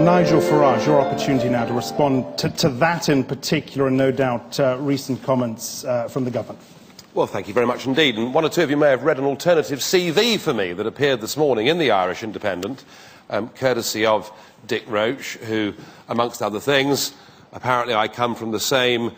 Nigel Farage, your opportunity now to respond to that in particular, and no doubt recent comments from the government. Well, thank you very much indeed. And one or two of you may have read an alternative CV for me that appeared this morning in the Irish Independent, courtesy of Dick Roche, who, amongst other things, apparently I come from the same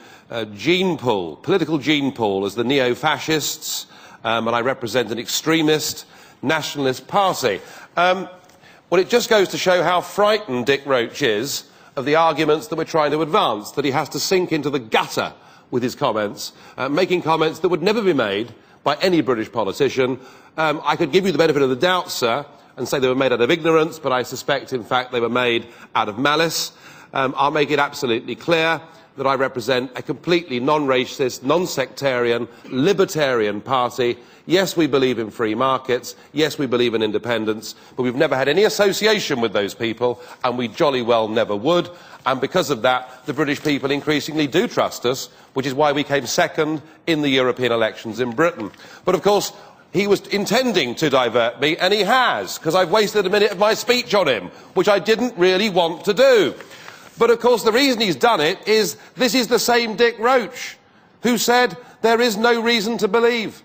gene pool, political gene pool, as the neo-fascists, and I represent an extremist nationalist party. Well, it just goes to show how frightened Dick Roche is of the arguments that we're trying to advance, that he has to sink into the gutter with his comments, making comments that would never be made by any British politician. I could give you the benefit of the doubt, sir, and say they were made out of ignorance, but I suspect, in fact, they were made out of malice. I'll make it absolutely clear that I represent a completely non-racist, non-sectarian, libertarian party. Yes, we believe in free markets. Yes, we believe in independence. But we've never had any association with those people, and we jolly well never would. And because of that, the British people increasingly do trust us, which is why we came second in the European elections in Britain. But, of course, he was intending to divert me, and he has, because I've wasted a minute of my speech on him, which I didn't really want to do. But, of course, the reason he's done it is this is the same Dick Roche who said there is no reason to believe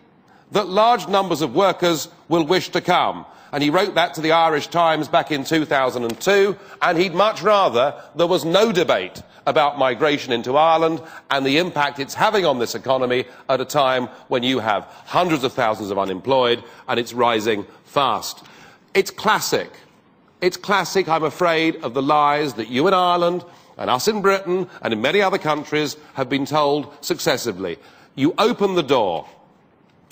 that large numbers of workers will wish to come. And he wrote that to the Irish Times back in 2002, and he'd much rather there was no debate about migration into Ireland and the impact it's having on this economy at a time when you have hundreds of thousands of unemployed and it's rising fast. It's classic. It's classic, I'm afraid, of the lies that you in Ireland and us in Britain and in many other countries have been told successively. You open the door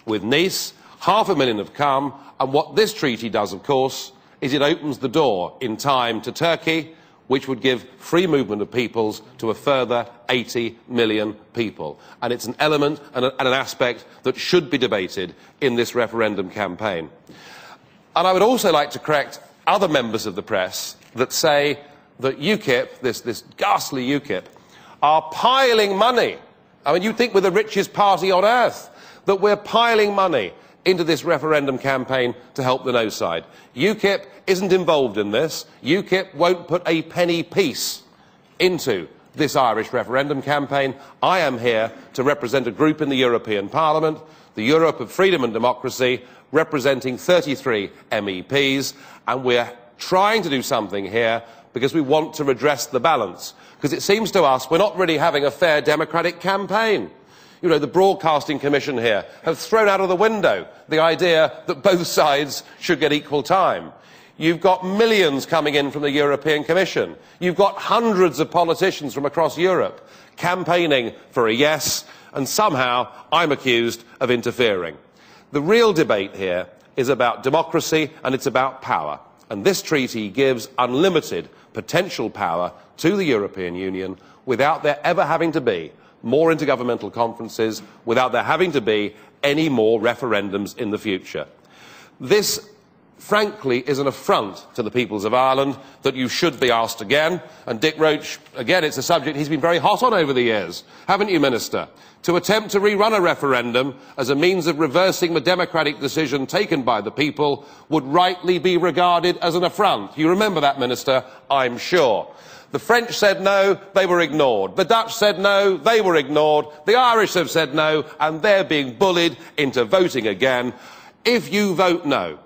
with Nice, 500,000 have come, and what this treaty does, of course, is it opens the door in time to Turkey, which would give free movement of peoples to a further 80 million people. And it's an element and an aspect that should be debated in this referendum campaign. And I would also like to correct other members of the press that say that UKIP, this ghastly UKIP, are piling money. I mean, you'd think we're the richest party on earth, that we're piling money into this referendum campaign to help the no side. UKIP isn't involved in this. UKIP won't put a penny piece into this Irish referendum campaign. I am here to represent a group in the European Parliament, the Europe of Freedom and Democracy, representing 33 MEPs, and we're trying to do something here because we want to redress the balance. Because it seems to us we're not really having a fair democratic campaign. You know, the Broadcasting Commission here have thrown out of the window the idea that both sides should get equal time. You've got millions coming in from the European Commission. You've got hundreds of politicians from across Europe campaigning for a yes, and somehow I'm accused of interfering. The real debate here is about democracy and it's about power. And this treaty gives unlimited potential power to the European Union without there ever having to be more intergovernmental conferences, without there having to be any more referendums in the future. This, frankly, is an affront to the peoples of Ireland that you should be asked again. And Dick Roche, again, it's a subject he's been very hot on over the years, haven't you, Minister? To attempt to rerun a referendum as a means of reversing the democratic decision taken by the people would rightly be regarded as an affront. You remember that, Minister, I'm sure. The French said no, they were ignored. The Dutch said no, they were ignored. The Irish have said no, and they're being bullied into voting again. If you vote no,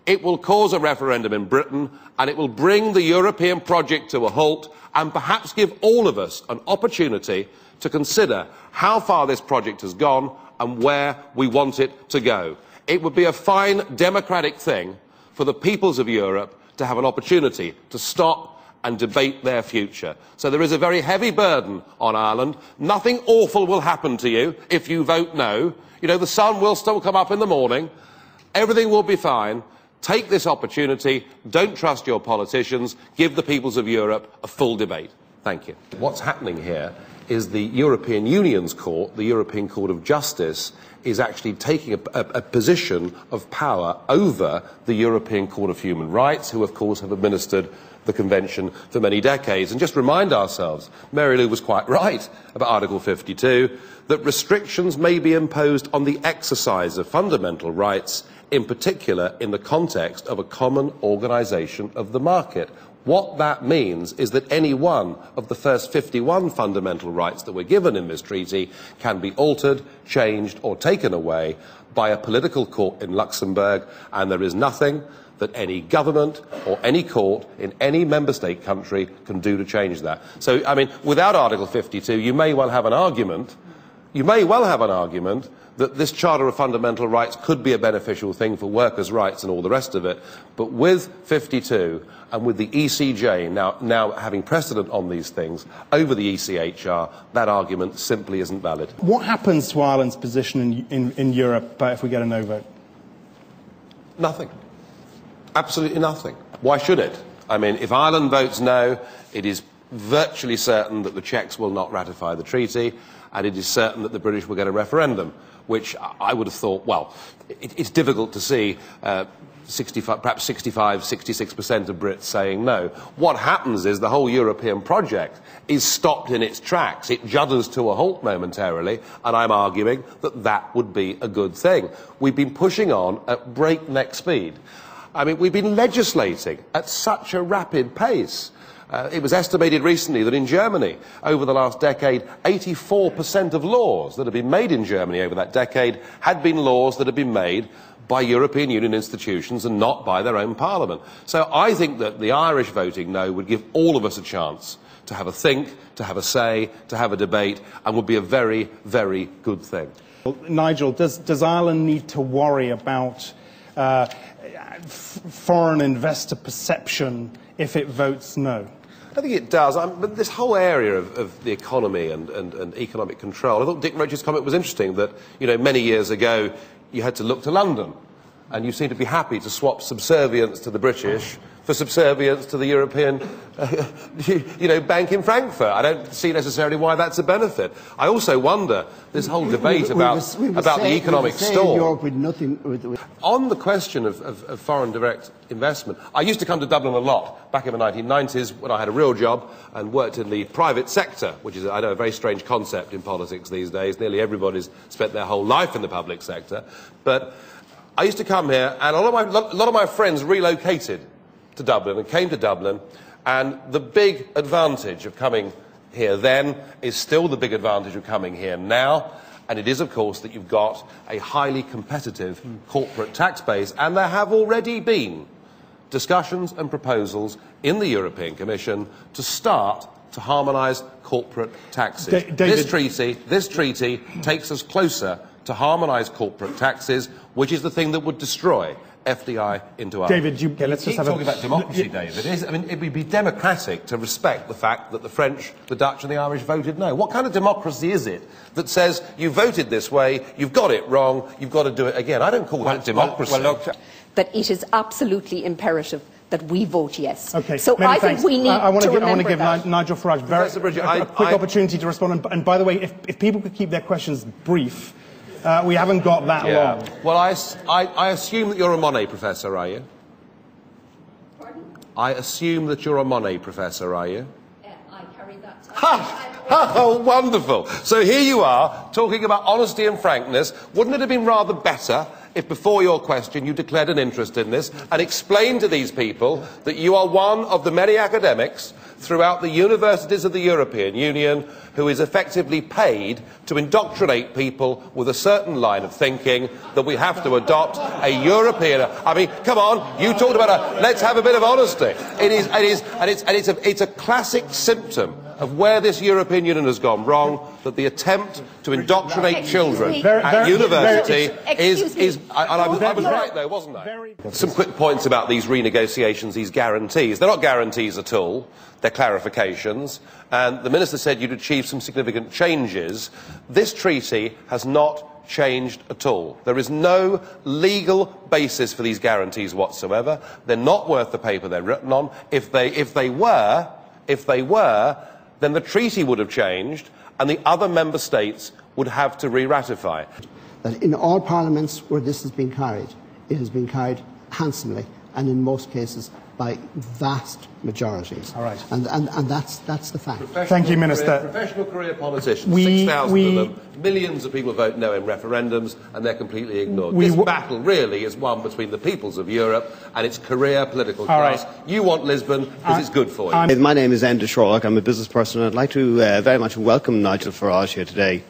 it will cause a referendum in Britain, and it will bring the European project to a halt, and perhaps give all of us an opportunity to consider how far this project has gone and where we want it to go. It would be a fine democratic thing for the peoples of Europe to have an opportunity to stop and debate their future. So there is a very heavy burden on Ireland. Nothing awful will happen to you if you vote no. You know, the sun will still come up in the morning. Everything will be fine. Take this opportunity. Don't trust your politicians. Give the peoples of Europe a full debate. Thank you. What's happening here is the European Union's court, the European Court of Justice, is actually taking a position of power over the European Court of Human Rights, who, of course, have administered the Convention for many decades. And just remind ourselves, Mary Lou was quite right about Article 52, that restrictions may be imposed on the exercise of fundamental rights in particular in the context of a common organisation of the market. What that means is that any one of the first 51 fundamental rights that we're given in this treaty can be altered, changed or taken away by a political court in Luxembourg, and there is nothing that any government or any court in any member state country can do to change that. So, I mean, without Article 52, you may well have an argument that this Charter of Fundamental Rights could be a beneficial thing for workers' rights and all the rest of it, but with 52 and with the ECJ now having precedent on these things over the ECHR, that argument simply isn't valid. What happens to Ireland's position in Europe if we get a no vote? Nothing. Absolutely nothing. Why should it? I mean, if Ireland votes no, it is virtually certain that the Czechs will not ratify the treaty, and it is certain that the British will get a referendum, which I would have thought, well, it's difficult to see 65, perhaps 65, 66% of Brits saying no. What happens is the whole European project is stopped in its tracks. It judders to a halt momentarily, and I'm arguing that that would be a good thing. We've been pushing on at breakneck speed. I mean, we've been legislating at such a rapid pace. It was estimated recently that in Germany, over the last decade, 84% of laws that have been made in Germany over that decade had been laws that had been made by European Union institutions and not by their own parliament. So I think that the Irish voting no would give all of us a chance to have a think, to have a say, to have a debate, and would be a very, very good thing. Well, Nigel, does Ireland need to worry about foreign investor perception if it votes no? I think it does. But this whole area of the economy and economic control, I thought Dick Roach's comment was interesting that, you know, many years ago you had to look to London, and you seem to be happy to swap subservience to the British for subservience to the European bank in Frankfurt. I don't see necessarily why that's a benefit. I also wonder, this whole debate about the economic storm. On the question of foreign direct investment, I used to come to Dublin a lot back in the 1990s when I had a real job and worked in the private sector, which is, I know, a very strange concept in politics these days. Nearly everybody's spent their whole life in the public sector. But I used to come here, and a lot of my friends relocated to Dublin and came to Dublin, and the big advantage of coming here then is still the big advantage of coming here now, and it is, of course, that you've got a highly competitive corporate tax base, and there have already been discussions and proposals in the European Commission to start to harmonise corporate taxes. This treaty takes us closer to harmonise corporate taxes, which is the thing that would destroy FDI into Ireland. David, let's just have talking about democracy, David. It would be democratic to respect the fact that the French, the Dutch and the Irish voted no. What kind of democracy is it that says you voted this way, you've got it wrong, you've got to do it again? I don't call that democracy. But it is absolutely imperative that we vote yes. Okay, so I think we need I want to to give that. Nigel Farage a quick opportunity to respond. And by the way, if people could keep their questions brief, we haven't got that long. Well, I assume that you're a Monet professor, are you? Pardon? I assume that you're a Monet professor, are you? I carry that. Oh, wonderful. So here you are, talking about honesty and frankness. Wouldn't it have been rather better if before your question you declared an interest in this and explained to these people that you are one of the many academics throughout the universities of the European Union who is effectively paid to indoctrinate people with a certain line of thinking, that we have to adopt a European... I mean, come on, you talked about let's have a bit of honesty. It's a classic symptom of where this European Union has gone wrong, that the attempt to indoctrinate children at university is... And I was right, though, wasn't I? Some quick points about these renegotiations, these guarantees. They're not guarantees at all. They're clarifications. And the Minister said you'd achieved some significant changes. This treaty has not changed at all. There is no legal basis for these guarantees whatsoever. They're not worth the paper they're written on. If they were, then the treaty would have changed and the other member states would have to re-ratify. That in all parliaments where this has been carried, it has been carried handsomely and in most cases by vast majorities. All right. And that's the fact. Thank you, Minister. Professional career politicians, 6,000 of them, millions of people vote no in referendums, and they're completely ignored. This battle really is one between the peoples of Europe and its career political class. Right. You want Lisbon because it's good for you. My name is Enda Sherlock. I'm a business person, and I'd like to very much welcome Nigel Farage here today.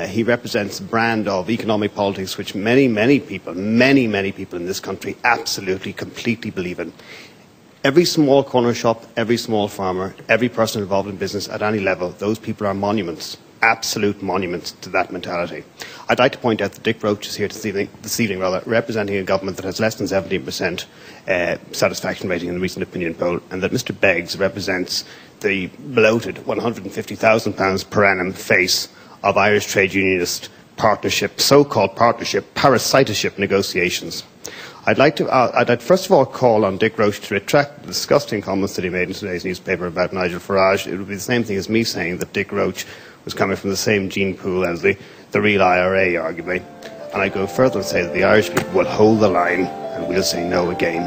He represents a brand of economic politics which many people in this country absolutely, completely believe in. Every small corner shop, every small farmer, every person involved in business at any level, those people are monuments, absolute monuments to that mentality. I'd like to point out that Dick Roche is here this evening, representing a government that has less than 17% satisfaction rating in the recent opinion poll, and that Mr Beggs represents the bloated £150,000 per annum face of Irish trade unionist partnership, so-called partnership, parasiteship negotiations. I'd like to first of all call on Dick Roche to retract the disgusting comments that he made in today's newspaper about Nigel Farage. It would be the same thing as me saying that Dick Roche was coming from the same gene pool as the real IRA, arguably. And I go further and say that the Irish people will hold the line and we'll say no again.